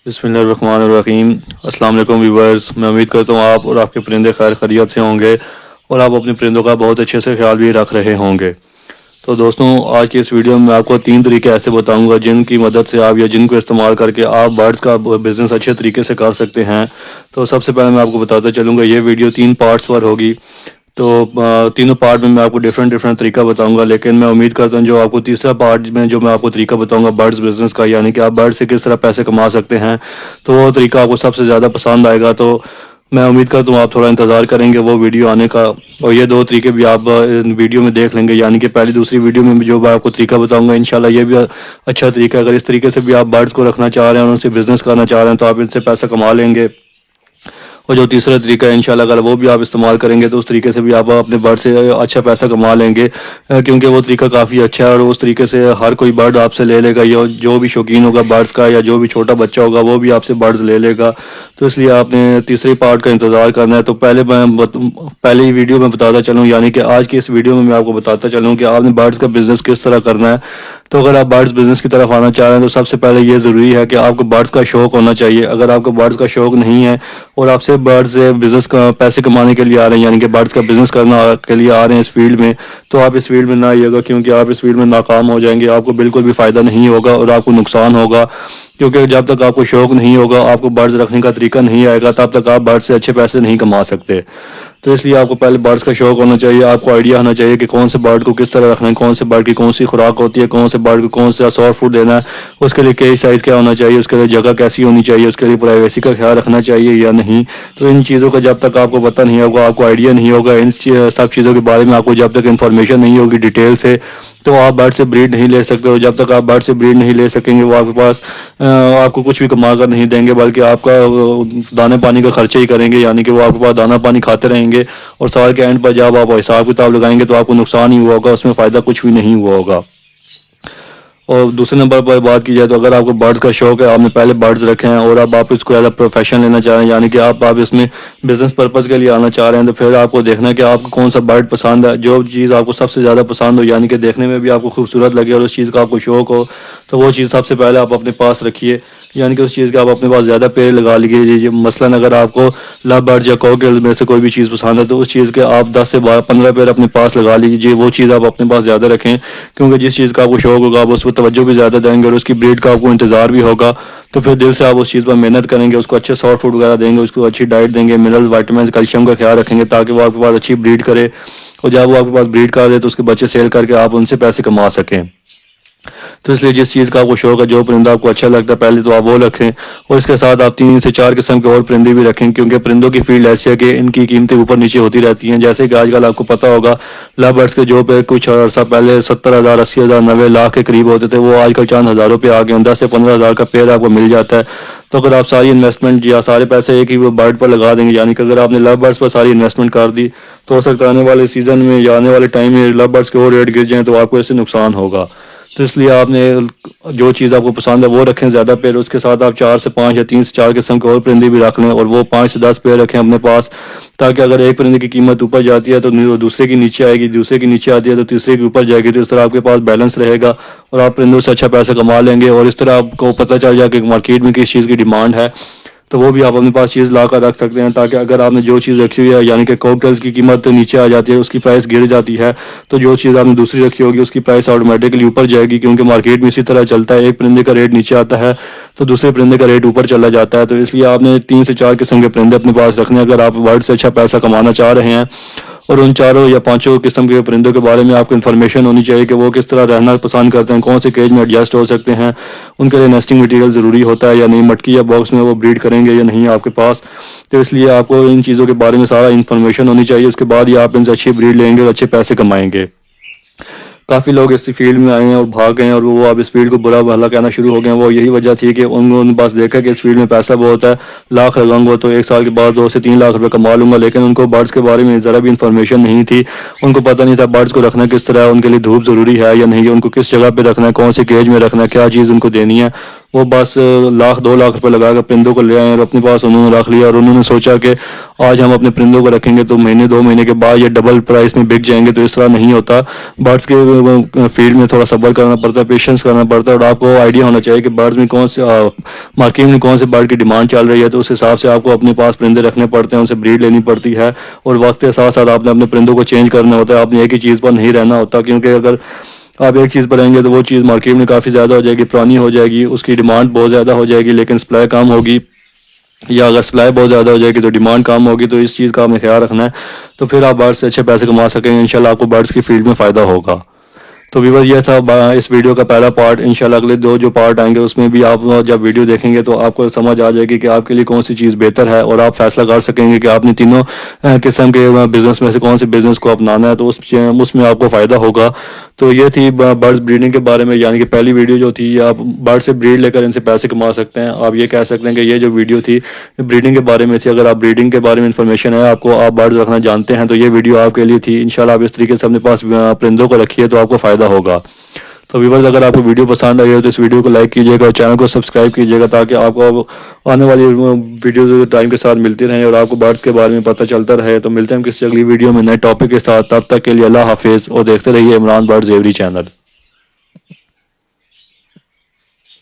बिस्मिल्लाहिर्रहमानिर्रहीम। अस्सलाम वालेकुम व्यूअर्स, मैं उम्मीद करता हूँ आप और आपके परिंदे खैर खैरियत से होंगे और आप अपने परिंदों का बहुत अच्छे से ख्याल भी रख रहे होंगे। तो दोस्तों, आज की इस वीडियो में मैं आपको 3 तरीके ऐसे बताऊंगा जिनकी मदद से आप या जिनको इस्तेमाल करके आप बर्ड्स का बिज़नेस अच्छे तरीके से कर सकते हैं। तो सबसे पहले मैं आपको बताता चलूँगा, ये वीडियो 3 पार्ट्स पर होगी। तो तीनों पार्ट में मैं आपको डिफरेंट डिफरेंट तरीका बताऊंगा, लेकिन मैं उम्मीद करता हूँ जो आपको तीसरा पार्ट में जो मैं आपको तरीका बताऊंगा बर्ड्स बिजनेस का, यानी कि आप बर्ड से किस तरह पैसे कमा सकते हैं, तो वो तरीका आपको सबसे ज़्यादा पसंद आएगा। तो मैं उम्मीद करता हूँ आप थोड़ा इंतज़ार करेंगे वो वीडियो आने का, और ये 2 तरीके भी आप वीडियो में देख लेंगे। यानी कि पहली दूसरी वीडियो में जो मैं आपको तरीका बताऊंगा इंशाल्लाह ये भी अच्छा तरीका है। अगर इस तरीके से भी आप बर्ड्स को रखना चाह रहे हैं और उनसे बिज़नेस करना चाह रहे हैं तो आप इनसे पैसा कमा लेंगे। और जो तीसरा तरीका है इंशाल्लाह अगर वो भी आप इस्तेमाल करेंगे तो उस तरीके से भी आप अपने बर्ड से अच्छा पैसा कमा लेंगे, क्योंकि वो तरीका काफ़ी अच्छा है और उस तरीके से हर कोई बर्ड आपसे ले लेगा। या जो भी शौकीन होगा बर्ड्स का या जो भी छोटा बच्चा होगा वो भी आपसे बर्ड्स ले लेगा। तो इसलिए आपने तीसरे पार्ट का इंतज़ार करना है। तो पहले ही वीडियो में बताता चलूँ, यानी कि आज की इस वीडियो में मैं आपको बताता चलूँ कि आपने बर्ड्स का बिज़नेस किस तरह करना है। तो अगर आप बर्ड्स बिज़नेस की तरफ आना चाह रहे हैं तो सबसे पहले ये ज़रूरी है कि आपको बर्ड्स का शौक़ होना चाहिए। अगर आपको बर्ड्स का शौक़ नहीं है और आपसे बर्ड्स से बिज़नेस का पैसे कमाने के लिए आ रहे हैं, यानी कि बर्ड्स का बिज़नेस करना के लिए आ रहे हैं इस फील्ड में, तो आप इस फील्ड में ना आइएगा, क्योंकि आप इस फील्ड में नाकाम हो जाएंगे। आपको बिल्कुल भी फ़ायदा नहीं होगा और आपको नुकसान होगा, क्योंकि जब तक आपको शौक़ नहीं होगा, आपको बर्ड्स रखने का तरीका नहीं आएगा, तब तक आप बर्ड्स से अच्छे पैसे नहीं कमा सकते। तो इसलिए आपको पहले बर्ड्स का शौक़ होना चाहिए। आपको आइडिया होना चाहिए कि कौन से बर्ड को किस तरह रखना है, कौन से बर्ड की कौन सी खुराक होती है, कौन से बर्ड को कौन सा सॉफ्ट फूड देना है, उसके लिए केज साइज़ क्या होना चाहिए, उसके लिए जगह कैसी होनी चाहिए, उसके लिए प्राइवेसी का ख्याल रखना चाहिए या नहीं। तो इन चीज़ों का जब तक आपको पता नहीं होगा, आपको आइडिया नहीं होगा, इन सब चीज़ों के बारे में आपको जब तक इन्फॉर्मेशन नहीं होगी डिटेल से, तो आप बर्ड से ब्रीड नहीं ले सकते हो। जब तक आप बर्ड से ब्रीड नहीं ले सकेंगे वो आपके पास आपको कुछ भी कमा कर नहीं देंगे, बल्कि आपका दाने पानी का खर्चा ही करेंगे। यानी कि वो आपके पास दाना पानी खाते रहेंगे और साल के एंड पर जब आप हिसाब किताब लगाएंगे तो आपको नुकसान ही हुआ होगा, उसमें फ़ायदा कुछ भी नहीं हुआ होगा। और दूसरे नंबर पर बात की जाए तो अगर आपको बर्ड्स का शौक है, आपने पहले बर्ड्स रखे हैं और अब आप इसको एज अ प्रोफेशन लेना चाह रहे हैं, यानी कि आप इसमें बिजनेस पर्पज़ के लिए आना चाह रहे हैं, तो फिर आपको देखना है कि आपको कौन सा बर्ड पसंद है। जो चीज़ आपको सबसे ज़्यादा पसंद हो, यानी कि देखने में भी आपको खूबसूरत लगे और उस चीज़ का आपको शौक हो, तो वो चीज़ सबसे पहले आप अपने पास रखिए। यानी कि उस चीज़ का आप अपने पास ज़्यादा पेड़ लगा लीजिए। मसलन अगर आपको लव बर्ड्स या कॉकटेल्स में से कोई भी चीज़ पसंद है तो उस चीज़ के आप 10 से 15 पेड़ अपने पास लगा लीजिए। वो चीज़ आप अपने पास ज़्यादा रखें, क्योंकि जिस चीज़ का आपको शौक होगा आप उस पर तवज्जो भी ज़्यादा देंगे और उसकी ब्रीड का आपको इंतज़ार भी होगा। तो फिर दिल से आप उस चीज़ पर मेहनत करेंगे, उसको अच्छे सॉफ्ट फूड वगैरह देंगे, उसको अच्छी डाइट देंगे, मिनरल्स वाइटामिन कैल्शियम का ख्याल रखेंगे ताकि वो आपके पास अच्छी ब्रीड करे। और जब वो आपके पास ब्रीड कर दे तो उसके बच्चे सेल करके आप उनसे पैसे कमा सकें। तो इसलिए जिस चीज़ का आपको शौक है, जो परिंदा आपको अच्छा लगता है, पहले तो आप वो रखें और इसके साथ आप 3 से 4 किस्म के और परिंदे भी रखें, क्योंकि परिंदों की फील्ड ऐसी है कि इनकी कीमतें ऊपर नीचे होती रहती हैं। जैसे कि आजकल आपको पता होगा लव बर्ड्स के जो पे कुछ अर्सा पहले 70,000, 80,000, 90 लाख के करीब होते थे, वो आजकल चंद हज़ारों पे आ गए हैं। 10 से 15,000 का पेड़ आपको मिल जाता है। तो अगर आप सारी इन्वेस्टमेंट या सारे पैसे एक ही वो बर्ड पर लगा देंगे, यानी कि अगर आपने लव बर्ड्स पर सारी इन्वेस्टमेंट कर दी, तो हो सकता है आने वाले सीज़न में या आने वाले टाइम में लव बर्ड्स के और रेट गिर जाएँ तो आपको इससे नुकसान होगा। तो इसलिए आपने जो चीज़ आपको पसंद है वो रखें ज़्यादा पेड़, उसके साथ आप 4 से 5 या 3 से 4 किस्म के और परिंदे भी रख लें और वो 5 से 10 पेड़ रखें अपने पास, ताकि अगर एक परिंदे की कीमत ऊपर जाती है तो दूसरे की नीचे आएगी, दूसरे की नीचे आती है तो तीसरे की ऊपर जाएगी। तो इस तरह आपके पास बैलेंस रहेगा और आप परिंदों से अच्छा पैसा कमा लेंगे। और इस तरह आपको पता चल जाए कि मार्केट में किस चीज़ की डिमांड है, तो वो भी आप अपने पास चीज़ ला कर रख सकते हैं, ताकि अगर आपने जो चीज़ रखी हुई है, यानी कि कॉकटेल्स की कीमत नीचे आ जाती है, उसकी प्राइस गिर जाती है, तो जो चीज़ आपने दूसरी रखी होगी उसकी प्राइस ऑटोमेटिकली ऊपर जाएगी, क्योंकि मार्केट में इसी तरह चलता है। एक परिंदे का रेट नीचे आता है तो दूसरे परिंदे का रेट ऊपर चला जाता है। तो इसलिए आपने 3 से 4 किस्म के परिंदे अपने पास रखने अगर आप बर्ड से अच्छा पैसा कमाना चाह रहे हैं। और उन 4 या 5 किस्म के परिंदों के बारे में आपको इन्फॉर्मेशन होनी चाहिए कि वो किस तरह रहना पसंद करते हैं, कौन से केज में एडजस्ट हो सकते हैं, उनके लिए नेस्टिंग मटेरियल ज़रूरी होता है या नहीं, मटकी या बॉक्स में वो ब्रीड करेंगे या नहीं आपके पास। तो इसलिए आपको इन चीज़ों के बारे में सारा इन्फॉर्मेशन होनी चाहिए। उसके बाद ही आप इनसे अच्छी ब्रीड लेंगे और अच्छे पैसे कमाएंगे। काफ़ी लोग इस फील्ड में आए हैं और भाग गए हैं और वो अब इस फील्ड को बुरा भला कहना शुरू हो गए हैं। वो यही वजह थी कि उन्होंने बस देखा कि इस फील्ड में पैसा बहुत है, लाख लगाऊंगा तो 1 साल के बाद 2 से 3 लाख रुपए कमा लूंगा, लेकिन उनको बर्ड्स के बारे में ज़रा भी इन्फॉर्मेशन नहीं थी। उनको पता नहीं था बर्ड्स को रखना किस तरह है, उनके लिए धूप ज़रूरी है या नहीं, उनको किस जगह पर रखना है, कौन से केज में रखना है, क्या चीज़ उनको देनी है, وہ بس لاکھ 2 لاکھ روپے لگا کر پرندوں کو لے آئے اور اپنے پاس انہوں نے رکھ لیا، اور انہوں نے سوچا کہ آج ہم اپنے پرندوں کو رکھیں گے تو مہینے 2 مہینے کے بعد یہ ڈبل پرائس میں بک جائیں گے. تو اس طرح نہیں ہوتا. برڈس کے فیلڈ میں تھوڑا صبر کرنا پڑتا ہے، پیشنس کرنا پڑتا ہے، اور آپ کو آئیڈیا ہونا چاہیے کہ برڈز میں کون سے مارکیٹ میں کون سے برڈ کی ڈیمانڈ چل رہی ہے. تو اس حساب سے آپ کو اپنے پاس پرندے رکھنے پڑتے ہیں، ان سے بریڈ لینی پڑتی ہے، اور وقت کے ساتھ ساتھ آپ نے اپنے پرندوں کو چینج کرنا ہوتا ہے. آپ نے ایک ہی چیز پر نہیں رہنا ہوتا، کیونکہ اگر آپ ایک چیز پر رہیں گے تو وہ چیز مارکیٹ میں کافی زیادہ ہو جائے گی، پرانی ہو جائے گی، اس کی ڈیمانڈ بہت زیادہ ہو جائے گی لیکن سپلائی کم ہوگی، یا اگر سپلائی بہت زیادہ ہو جائے گی تو ڈیمانڈ کم ہوگی. تو اس چیز کا آپ نے خیال رکھنا ہے، تو پھر آپ برڈ سے اچھے پیسے کما سکیں گے. انشاءاللہ آپ کو برڈس کی فیلڈ میں فائدہ ہوگا. تو ویور یہ تھا اس ویڈیو کا پہلا پارٹ. انشاءاللہ اگلے 2 جو پارٹ آئیں گے اس میں بھی آپ جب ویڈیو دیکھیں گے تو آپ کو سمجھ آ جائے گی کہ آپ کے لیے کون سی چیز بہتر ہے، اور آپ فیصلہ کر سکیں گے کہ آپ نے تینوں قسم کے بزنس میں سے کون سے بزنس کو اپنانا ہے، تو اس میں آپ کو فائدہ ہوگا. تو یہ تھی برڈز بریڈنگ کے بارے میں، یعنی کہ پہلی ویڈیو جو تھی آپ برڈ سے بریڈ لے کر ان سے پیسے کما سکتے ہیں. آپ یہ کہہ سکتے ہیں کہ یہ جو ویڈیو تھی بریڈنگ کے بارے میں تھی. اگر آپ بریڈنگ کے بارے میں انفارمیشن ہے آپ کو، آپ برڈز رکھنا جانتے ہیں، تو یہ ویڈیو آپ کے لیے تھی. انشاءاللہ آپ اس طریقے سے اپنے پاس پرندوں کو رکھیے تو آپ کو فائدہ ہوگا. تو ویورز اگر آپ کو ویڈیو پسند آئی ہو تو اس ویڈیو کو لائک کیجیے گا اور چینل کو سبسکرائب کیجیے گا، تاکہ آپ کو آنے والی ویڈیوز ٹائم کے ساتھ ملتی رہیں اور آپ کو برڈز کے بارے میں پتہ چلتا رہے. تو ملتے ہیں کسی اگلی ویڈیو میں نئے ٹاپک کے ساتھ. تب تک کے لیے اللہ حافظ، اور دیکھتے رہیے عمران برڈز ایوری چینل.